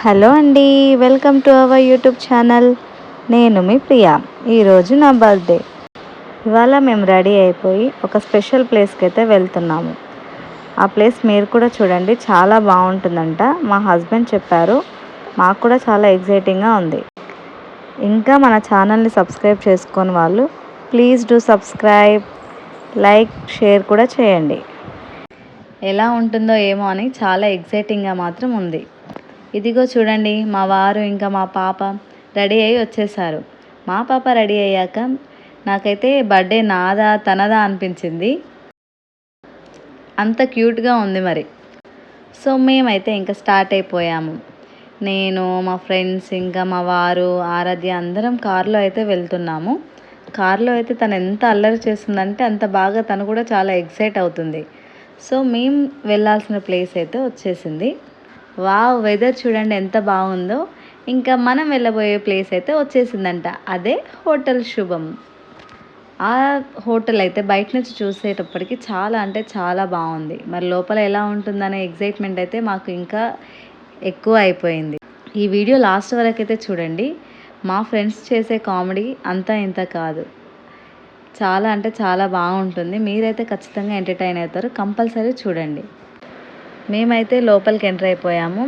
Hello అండి, welcome to our YouTube channel. నేను మీ ప్రియా. ఈరోజు నా బర్త్డే. ఇవాళ మేము రెడీ అయిపోయి ఒక స్పెషల్ ప్లేస్కి అయితే వెళ్తున్నాము. ఆ ప్లేస్ మీరు కూడా చూడండి, చాలా బాగుంటుందంట. మా హస్బెండ్ చెప్పారు, మాకు కూడా చాలా ఎగ్జైటింగ్గా ఉంది. ఇంకా మన ఛానల్ని సబ్స్క్రైబ్ చేసుకొని వాళ్ళు please do subscribe, like, share కూడా చేయండి. ఎలా ఉంటుందో ఏమో అని చాలా ఎగ్జైటింగ్గా మాత్రం ఉంది. ఇదిగో చూడండి, మా వారు ఇంకా మా పాప రెడీ అయ్యి వచ్చేసారు. మా పాప రెడీ అయ్యాక నాకైతే బర్త్డే నాదా తనదా అనిపించింది, అంత క్యూట్గా ఉంది మరి. సో మేమైతే ఇంకా స్టార్ట్ అయిపోయాము. నేను, మా ఫ్రెండ్స్, ఇంకా మా వారు, ఆరాధ్య అందరం కారులో అయితే వెళ్తున్నాము. కారులో అయితే తను ఎంత అల్లరి చేస్తుందంటే అంత బాగా తను కూడా చాలా ఎక్సైట్ అవుతుంది. సో మేము వెళ్ళాల్సిన ప్లేస్ అయితే వచ్చేసింది. వావ్, వెదర్ చూడండి ఎంత బాగుందో. ఇంకా మనం వెళ్ళబోయే ప్లేస్ అయితే వచ్చేసిందంట, అదే హోటల్ శుభం. ఆ హోటల్ అయితే బయట నుంచి చూసేటప్పటికి చాలా అంటే చాలా బాగుంది. మరి లోపల ఎలా ఉంటుందనే ఎగ్జైట్మెంట్ అయితే మాకు ఇంకా ఎక్కువ అయిపోయింది. ఈ వీడియో లాస్ట్ వరకు అయితే చూడండి. మా ఫ్రెండ్స్ చేసే కామెడీ అంతా ఇంత కాదు, చాలా అంటే చాలా బాగుంటుంది. మీరైతే ఖచ్చితంగా ఎంటర్టైన్ అవుతారు, కంపల్సరీ చూడండి. మేమైతే లోపలికి ఎంటర్ అయిపోయాము.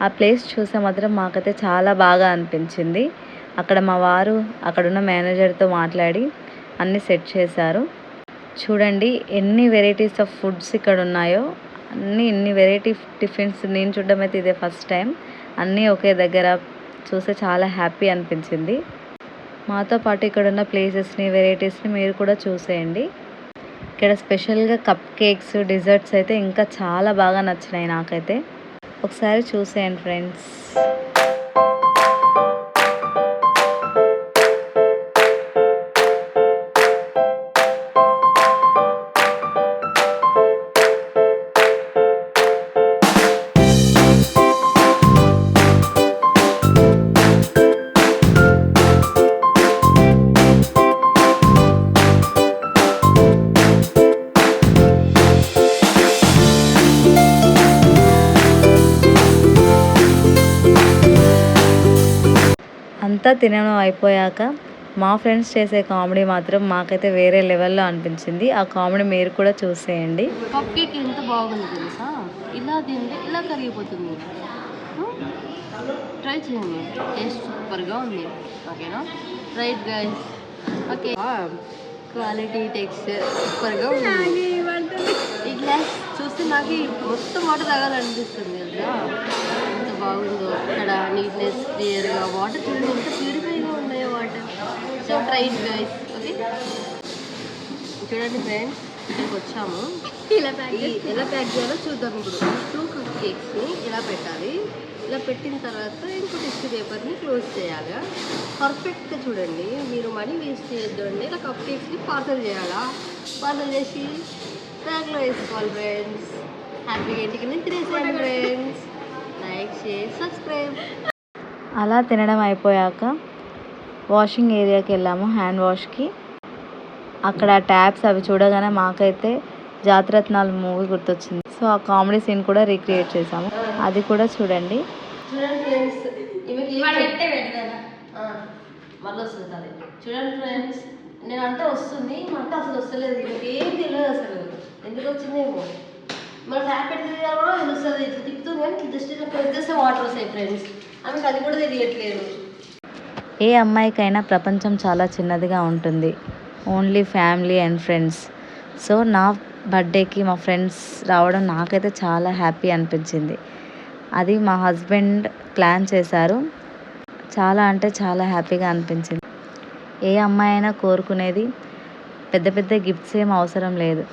ఆ ప్లేస్ చూసే మాత్రం మాకైతే చాలా బాగా అనిపించింది. అక్కడ మా వారు అక్కడున్న మేనేజర్తో మాట్లాడి అన్నీ సెట్ చేశారు. చూడండి ఎన్ని వెరైటీస్ ఆఫ్ ఫుడ్స్ ఇక్కడ ఉన్నాయో, ఇన్ని వెరైటీ టిఫిన్స్ నేను చూడడం అయితే ఇదే ఫస్ట్ టైం. అన్నీ ఒకే దగ్గర చూస్తే చాలా హ్యాపీ అనిపించింది. మాతో పాటు ఇక్కడ ఉన్న ప్లేసెస్ని, వెరైటీస్ని మీరు కూడా చూసేయండి. ఇక్కడ స్పెషల్గా కప్ కేక్స్, డిజర్ట్స్ అయితే ఇంకా చాలా బాగా నచ్చినాయి నాకైతే. ఒకసారి చూసేయండి ఫ్రెండ్స్. అంతా తినడం అయిపోయాక మా ఫ్రెండ్స్ చేసే కామెడీ మాత్రం మాకైతే వేరే లెవెల్లో అనిపించింది. ఆ కామెడీ మీరు కూడా చూసేయండి. కప్ కేక్ ఎంత బాగుంది తెలుసా, ఇలా తింటే ఇలా కరిగిపోతుంది. ట్రై చేయండి, టేస్ట్ సూపర్గా ఉంది. ఓకేనా, right guys. Okay, quality, texture సూపర్గా ఉంది. ఈ గ్లాస్ చూస్తే నాకు మొత్తం వాటర్ తాగాలనిపిస్తుంది తెలుసా, ఎంత బాగుందో. ఇక్కడ నీట్నెస్, క్లియర్గా వాటర్ చూడండి ఎంత ప్యూరిఫైగా ఉన్నాయో water. So try it guys. Okay, చూడండి ఫ్రెండ్స్, ఇక్కడికి వచ్చాము. ఎలా ప్యాక్ చేయాలో చూద్దాం. ఇప్పుడు 2 కప్ కేక్స్ని ఇలా పెట్టాలి. ఇలా పెట్టిన తర్వాత ఇంకో టిష్యూ పేపర్ని క్లోజ్ చేయాలి. పర్ఫెక్ట్గా చూడండి, మీరు మనీ వేస్ట్ చేయొద్దండి. ఇలా కప్ కేక్స్ని పార్సల్ చేయాలా, పార్సల్ చేసి బ్యాగ్లో వేసుకోవాలి ఫ్రెండ్స్. హ్యాపీగా ఇంటికి నేను తినేసాను ఫ్రెండ్స్. Like, share, subscribe. అలా తినడం అయిపోయాక వాషింగ్ ఏరియాకి వెళ్ళాము, హ్యాండ్ వాష్కి. అక్కడ ట్యాబ్స్ అవి చూడగానే మాకైతే జాతిరత్నాలు మూవీ గుర్తొచ్చింది. సో ఆ కామెడీ సీన్ కూడా రీక్రియేట్ చేసాము, అది కూడా చూడండి. చూడండి ఫ్రెండ్స్, మళ్ళీ వస్తుంది అది. చూడండి ఫ్రెండ్స్, నేను అంటే వస్తుంది, మంట అసలు వస్తలేదు. ఏం తెలియదు అసలు ఎందుకు వచ్చిందేమో. మన ట్యాప్ పెట్టి కూడా తెలుస్తుంది, ఇట్లా తిప్పుతుంది కానీ జస్ట్ ఇట్లా పెద్దస్తే వాటర్ వస్తాయి ఫ్రెండ్స్. ఆమెకు అది కూడా తెలియట్లేదు. ఏ అమ్మాయికైనా ప్రపంచం చాలా చిన్నదిగా ఉంటుంది, only family and friends. So నా బర్త్డేకి మా ఫ్రెండ్స్ రావడం నాకైతే చాలా హ్యాపీ అనిపించింది. అది మా హస్బెండ్ ప్లాన్ చేశారు, చాలా అంటే చాలా హ్యాపీగా అనిపించింది. ఏ అమ్మాయి అయినా కోరుకునేది పెద్ద పెద్ద గిఫ్ట్స్ ఏం అవసరం లేదు,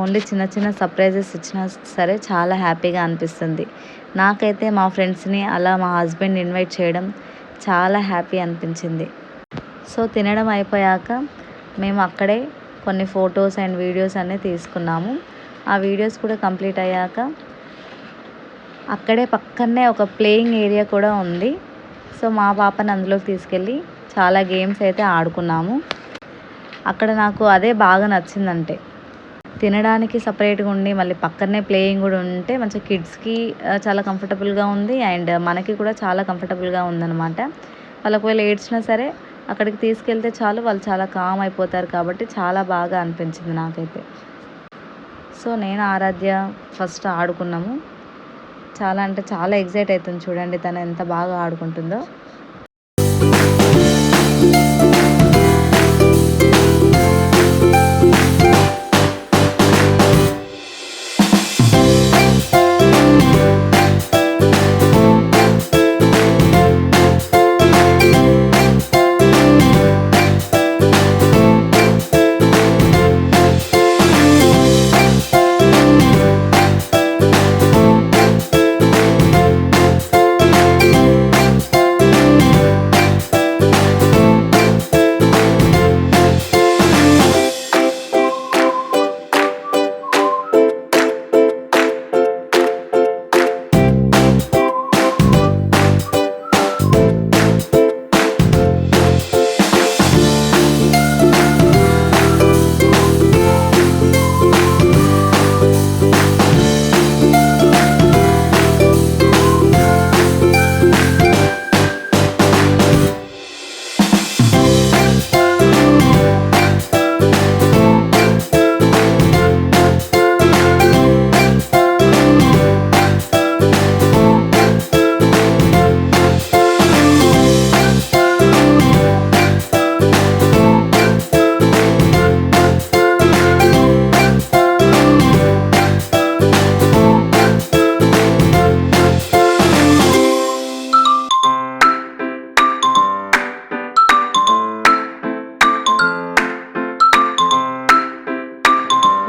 ఓన్లీ చిన్న చిన్న సర్ప్రైజెస్ ఇచ్చినా సరే చాలా హ్యాపీగా అనిపిస్తుంది. నాకైతే మా ఫ్రెండ్స్ని అలా మా హస్బెండ్ ఇన్వైట్ చేయడం చాలా హ్యాపీ అనిపించింది. సో తినడం అయిపోయాక మేము అక్కడే కొన్ని ఫొటోస్ అండ్ వీడియోస్ అన్నీ తీసుకున్నాము. ఆ వీడియోస్ కూడా కంప్లీట్ అయ్యాక అక్కడే పక్కనే ఒక ప్లేయింగ్ ఏరియా కూడా ఉంది. సో మా పాపని అందులోకి తీసుకెళ్ళి చాలా గేమ్స్ అయితే ఆడుకున్నాము. అక్కడ నాకు అదే బాగా నచ్చిందంటే తినడానికి సపరేట్గా ఉండి మళ్ళీ పక్కనే ప్లేయింగ్ కూడా ఉంటే మంచిగా కిడ్స్కి చాలా కంఫర్టబుల్గా ఉంది అండ్ మనకి కూడా చాలా కంఫర్టబుల్గా ఉందన్నమాట. వాళ్ళు ఒకవేళ ఏడ్చినా సరే అక్కడికి తీసుకెళ్తే చాలు, వాళ్ళు చాలా కామ్ అయిపోతారు కాబట్టి చాలా బాగా అనిపించింది నాకైతే. సో నేను ఆరాధ్య ఫస్ట్ ఆడుకున్నాము. చాలా అంటే చాలా ఎగ్జైట్ అవుతుంది చూడండి, తను ఎంత బాగా ఆడుకుంటుందో.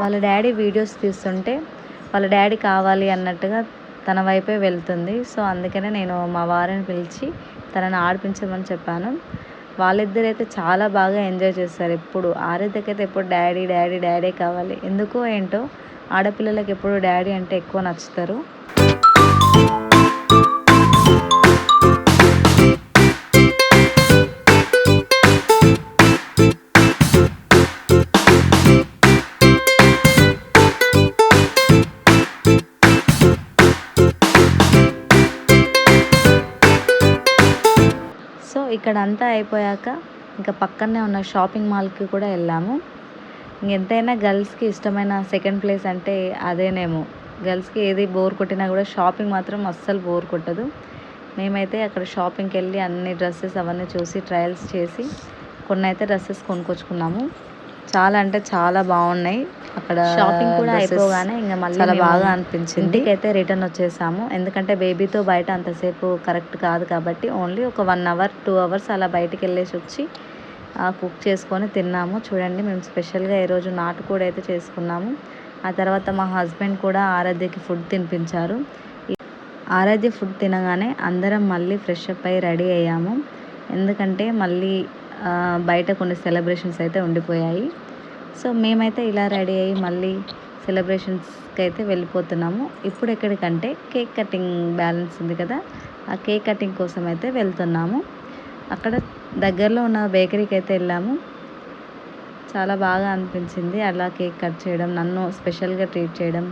వాళ్ళ డాడీ వీడియోస్ తీస్తుంటే వాళ్ళ డాడీ కావాలి అన్నట్టుగా తన వైపే వెళ్తుంది. సో అందుకనే నేను మా వారిని పిలిచి తనని ఆడిపించమని చెప్పాను. వాళ్ళిద్దరైతే చాలా బాగా ఎంజాయ్ చేస్తారు. ఎప్పుడు ఆరాధ్యకైతే ఎప్పుడు డాడీ డాడీ డాడీ కావాలి, ఎందుకో ఏంటో ఆడపిల్లలకి ఎప్పుడు డాడీ అంటే ఎక్కువ నచ్చుతారు. సో ఇక్కడ అంతా అయిపోయాక ఇంకా పక్కనే ఉన్న షాపింగ్ మాల్కి కూడా వెళ్ళాము. ఎంతైనా గర్ల్స్కి ఇష్టమైన సెకండ్ ప్లేస్ అంటే అదేనేమో. గర్ల్స్కి ఏది బోర్ కొట్టినా కూడా షాపింగ్ మాత్రం అస్సలు బోర్ కొట్టదు. మేమైతే అక్కడ షాపింగ్కి వెళ్ళి అన్ని డ్రెస్సెస్ అవన్నీ చూసి ట్రయల్స్ చేసి కొన్ని అయితే డ్రెస్సెస్ కొనుక్కొచ్చుకున్నాము. చాలా అంటే చాలా బాగున్నాయి. అక్కడ షాపింగ్ కూడా అయిపోగానే ఇంకా మళ్ళీ చాలా బాగా అనిపించింది. ఇంటికైతే రిటర్న్ వచ్చేసాము. ఎందుకంటే బేబీతో బయట అంతసేపు కరెక్ట్ కాదు కాబట్టి ఓన్లీ ఒక 1 అవర్ 2 అవర్స్ అలా బయటికి వెళ్ళేసి వచ్చి కుక్ చేసుకొని తిన్నాము. చూడండి, మేము స్పెషల్గా ఈరోజు నాటుకోడి అయితే చేసుకున్నాము. ఆ తర్వాత మా హస్బెండ్ కూడా ఆరాధ్యకి ఫుడ్ తినిపించారు. ఆరాధ్య ఫుడ్ తినగానే అందరం మళ్ళీ ఫ్రెష్ అప్ అయ్యి రెడీ అయ్యాము. ఎందుకంటే మళ్ళీ బయట కొన్ని సెలబ్రేషన్స్ అయితే ఉండిపోయాయి. సో మేమైతే ఇలా రెడీ అయ్యి మళ్ళీ సెలబ్రేషన్స్కి అయితే వెళ్ళిపోతున్నాము. ఇప్పుడు ఎక్కడికంటే కేక్ కటింగ్ బ్యాలెన్స్ ఉంది కదా, ఆ కేక్ కటింగ్ కోసం అయితే వెళ్తున్నాము. అక్కడ దగ్గరలో ఉన్న బేకరీకి అయితే వెళ్ళాము. చాలా బాగా అనిపించింది అలా కేక్ కట్ చేయడం, నన్ను స్పెషల్గా ట్రీట్ చేయడం.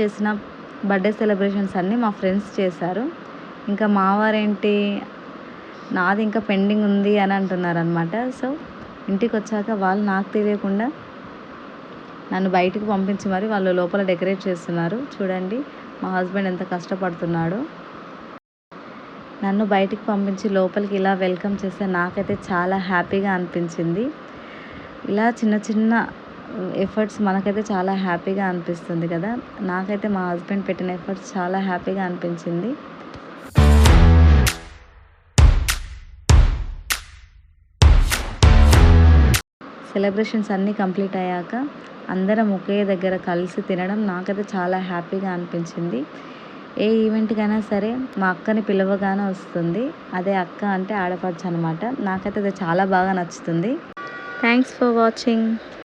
చేసిన బర్త్డే సెలబ్రేషన్స్ అన్నీ మా ఫ్రెండ్స్ చేశారు. ఇంకా మా వారేంటి నాది ఇంకా పెండింగ్ ఉంది అని అంటున్నారనమాట. సో ఇంటికి వచ్చాక వాళ్ళు నాకు తెలియకుండా నన్ను బయటికి పంపించి మరి వాళ్ళు లోపల డెకరేట్ చేస్తున్నారు. చూడండి మా హస్బెండ్ ఎంత కష్టపడుతున్నాడో. నన్ను బయటికి పంపించి లోపలికి ఇలా వెల్కమ్ చేస్తే నాకైతే చాలా హ్యాపీగా అనిపించింది. ఇలా చిన్న చిన్న ఎఫర్ట్స్ మనకైతే చాలా హ్యాపీగా అనిపిస్తుంది కదా. నాకైతే మా హస్బెండ్ పెట్టిన ఎఫర్ట్స్ చాలా హ్యాపీగా అనిపించింది. సెలబ్రేషన్స్ అన్నీ కంప్లీట్ అయ్యాక అందరం ఒకే దగ్గర కలిసి తినడం నాకైతే చాలా హ్యాపీగా అనిపించింది. ఏ ఈవెంట్కైనా సరే మా అక్కని పిలవగానే వస్తుంది. అదే అక్క అంటే ఆడపడుచు అనమాట. నాకైతే అది చాలా బాగా నచ్చుతుంది. Thanks for watching.